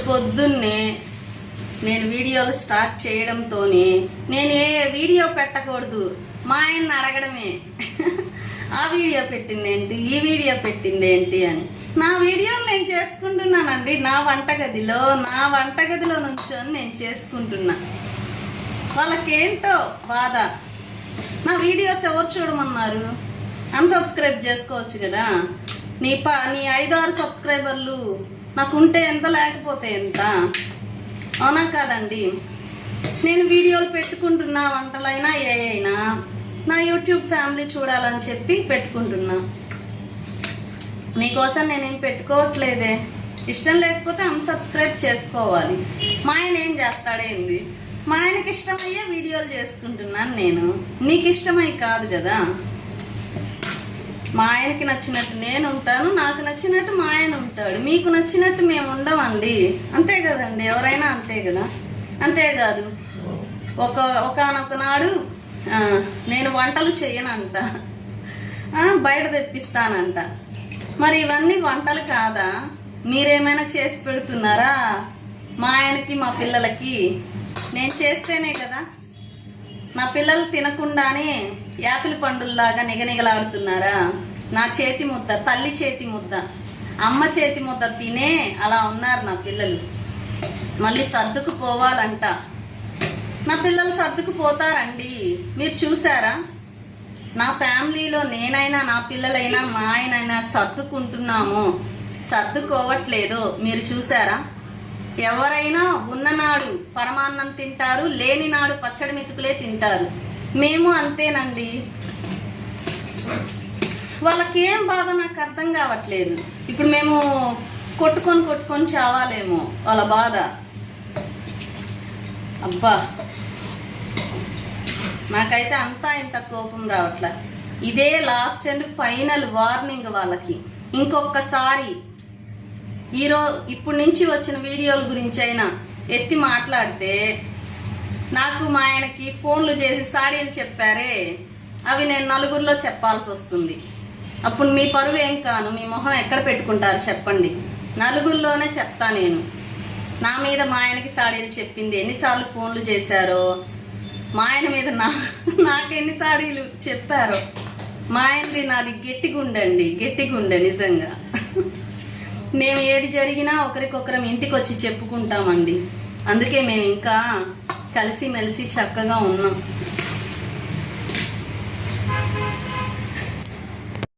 పొద్దున్నే నేను వీడియోలు స్టార్ట్ చేయడంతోనే నేను ఏ వీడియో పెట్టకూడదు, మా ఆయన్ని అడగడమే. ఆ వీడియో పెట్టింది ఏంటి, ఈ వీడియో పెట్టింది ఏంటి అని. నా వీడియోలు నేను చేసుకుంటున్నానండి. నా వంటగదిలో నుంచొని నేను చేసుకుంటున్నా. వాళ్ళకేంటో బాధ. నా వీడియోస్ ఎవరు చూడమన్నారు? అన్సబ్స్క్రైబ్ చేసుకోవచ్చు కదా. నీ 5-6 సబ్స్క్రైబర్లు నాకుంటే ఎంత, లేకపోతే ఎంత? అవునా కాదండి? నేను వీడియోలు పెట్టుకుంటున్నా, వంటలైనా ఏ అయినా నా యూట్యూబ్ ఫ్యామిలీ చూడాలని చెప్పి పెట్టుకుంటున్నా. మీకోసం నేనేం పెట్టుకోవట్లేదే. ఇష్టం లేకపోతే అన్సబ్స్క్రైబ్ చేసుకోవాలి. మా ఆయన ఏం చేస్తాడేంది? మా ఆయనకి ఇష్టమయ్యే వీడియోలు చేసుకుంటున్నాను నేను. మీకు ఇష్టమై కాదు కదా. మా ఆయనకి నచ్చినట్టు నేను ఉంటాను, నాకు నచ్చినట్టు మా ఆయన ఉంటాడు. మీకు నచ్చినట్టు మేము ఉండమండి. అంతే కదండి, ఎవరైనా అంతే కదా. అంతేకాదు, ఒకనొక నాడు నేను వంటలు చేయనంట, బయట తెప్పిస్తానంట. మరి ఇవన్నీ వంటలు కాదా? మీరేమైనా చేసి పెడుతున్నారా మా ఆయనకి, మా పిల్లలకి? నేను చేస్తేనే కదా. నా పిల్లలు తినకుండానే యాపిల్ పండుల్లాగా నిగనిగలాడుతున్నారా? నా చేతి ముద్ద, తల్లి చేతి ముద్ద, అమ్మ చేతి ముద్ద తినే అలా ఉన్నారు నా పిల్లలు. మళ్ళీ సర్దుకుపోవాలంట. నా పిల్లలు సర్దుకుపోతారండి. మీరు చూసారా? నా ఫ్యామిలీలో నేనైనా, నా పిల్లలైనా, మా ఆయనైనా సర్దుకుంటున్నాము. సర్దుకోవట్లేదు. మీరు చూసారా? ఎవరైనా ఉన్ననాడు పరమాన్నం తింటారు, లేని నాడు పచ్చడి మెతుకులే తింటారు. మేము అంతేనండి. వాళ్ళకేం బాధ నాకు అర్థం కావట్లేదు. ఇప్పుడు మేము కొట్టుకొని చావాలేమో వాళ్ళ బాధ. అబ్బా, నాకైతే అంతా ఇంత కోపం రావట్లే. ఇదే లాస్ట్ అండ్ ఫైనల్ వార్నింగ్ వాళ్ళకి. ఇంకొకసారి ఇప్పుడు నుంచి వచ్చిన వీడియోల గురించి అయినా ఎత్తి మాట్లాడితే, నాకు మా ఆయనకి ఫోన్లు చేసి సాడీలు చెప్పారే, అవి నేను నలుగురిలో చెప్పాల్సి వస్తుంది. అప్పుడు మీ పరువు ఏం కాను, మీ మొహం ఎక్కడ పెట్టుకుంటారు చెప్పండి? నలుగురిలోనే చెప్తా నేను. నా మీద మా ఆయనకి సాడీలు చెప్పింది ఎన్నిసార్లు ఫోన్లు చేశారో, మా ఆయన మీద నాకెన్ని సాడీలు చెప్పారో. మా ఆయనది నాది గట్టి గుండె నిజంగా. మేము ఏది జరిగినా ఒకరికొకరం ఇంటికి వచ్చి చెప్పుకుంటామండి. అందుకే మేము ఇంకా కలిసిమెలిసి చక్కగా ఉన్నాం.